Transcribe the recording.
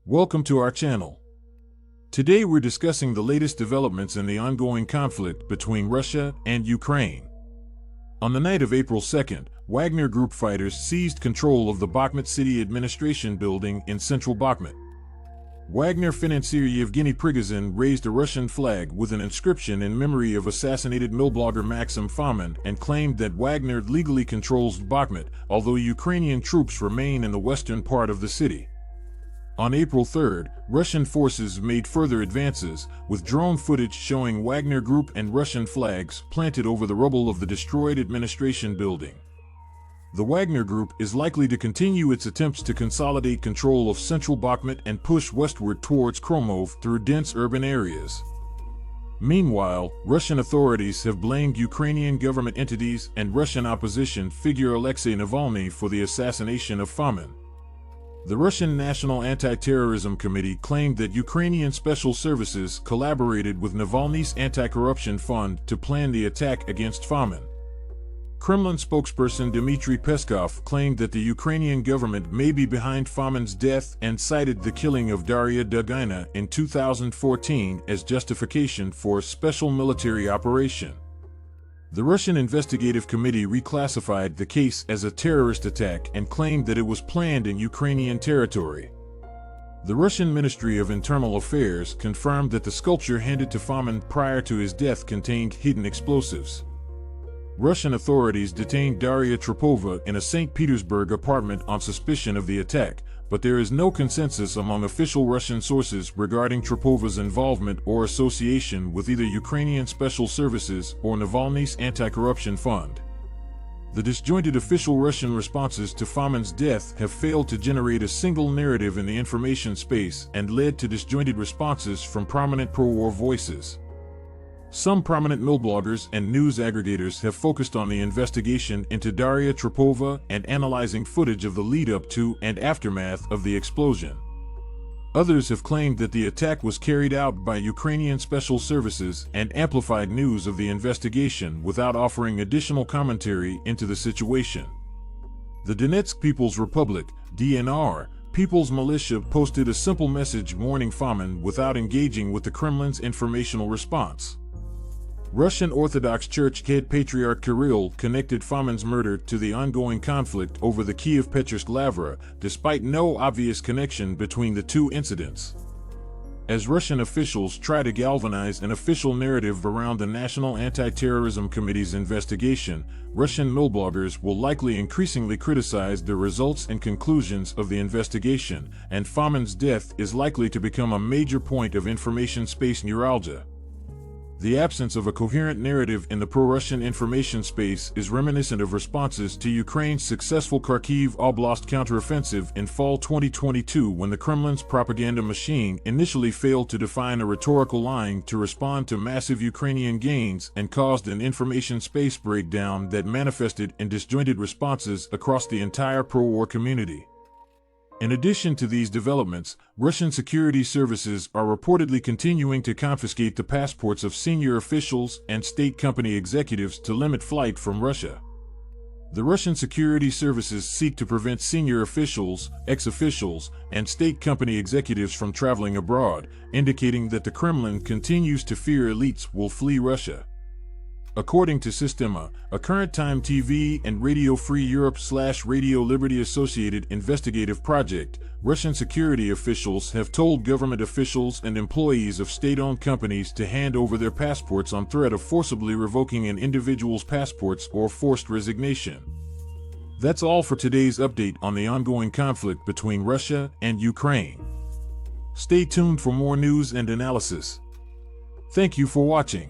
Welcome to our channel. Today we're discussing the latest developments in the ongoing conflict between Russia and Ukraine. On the night of April 2nd, Wagner Group fighters seized control of the Bakhmut city administration building in central Bakhmut. Wagner financier Yevgeny Prigozhin raised a Russian flag with an inscription in memory of assassinated millblogger Maxim Fomin and claimed that Wagner legally controls Bakhmut, although Ukrainian troops remain in the western part of the city. On April 3rd, Russian forces made further advances, with drone footage showing Wagner Group and Russian flags planted over the rubble of the destroyed administration building. The Wagner Group is likely to continue its attempts to consolidate control of central Bakhmut and push westward towards Kromov through dense urban areas. Meanwhile, Russian authorities have blamed Ukrainian government entities and Russian opposition figure Alexei Navalny for the assassination of Fomin. The Russian National Anti-Terrorism Committee claimed that Ukrainian special services collaborated with Navalny's anti-corruption fund to plan the attack against Fomin. Kremlin spokesperson Dmitry Peskov claimed that the Ukrainian government may be behind Fomin's death and cited the killing of Daria Dugina in 2014 as justification for a special military operation. The Russian investigative committee reclassified the case as a terrorist attack and claimed that it was planned in Ukrainian territory. The Russian Ministry of Internal Affairs confirmed that the sculpture handed to Fomin prior to his death contained hidden explosives. Russian authorities detained Daria Trepova in a St. Petersburg apartment on suspicion of the attack, but there is no consensus among official Russian sources regarding Trepova's involvement or association with either Ukrainian special services or Navalny's anti-corruption fund. The disjointed official Russian responses to Fomin's death have failed to generate a single narrative in the information space and led to disjointed responses from prominent pro-war voices. Some prominent millbloggers and news aggregators have focused on the investigation into Daria Trepova and analyzing footage of the lead-up to and aftermath of the explosion. Others have claimed that the attack was carried out by Ukrainian special services and amplified news of the investigation without offering additional commentary into the situation. The Donetsk People's Republic, DNR, People's Militia posted a simple message mourning Fomin without engaging with the Kremlin's informational response. Russian Orthodox Church head Patriarch Kirill connected Fomin's murder to the ongoing conflict over the Kiev-Pechersk Lavra, despite no obvious connection between the two incidents. As Russian officials try to galvanize an official narrative around the National Anti-Terrorism Committee's investigation, Russian millbloggers will likely increasingly criticize the results and conclusions of the investigation, and Fomin's death is likely to become a major point of information space neuralgia. The absence of a coherent narrative in the pro-Russian information space is reminiscent of responses to Ukraine's successful Kharkiv Oblast counteroffensive in fall 2022, when the Kremlin's propaganda machine initially failed to define a rhetorical line to respond to massive Ukrainian gains and caused an information space breakdown that manifested in disjointed responses across the entire pro-war community. In addition to these developments, Russian security services are reportedly continuing to confiscate the passports of senior officials and state company executives to limit flight from Russia. The Russian security services seek to prevent senior officials, ex-officials, and state company executives from traveling abroad, indicating that the Kremlin continues to fear elites will flee Russia. According to Sistema, a current-time TV and Radio Free Europe/Radio Liberty Associated investigative project, Russian security officials have told government officials and employees of state-owned companies to hand over their passports on threat of forcibly revoking an individual's passports or forced resignation. That's all for today's update on the ongoing conflict between Russia and Ukraine. Stay tuned for more news and analysis. Thank you for watching.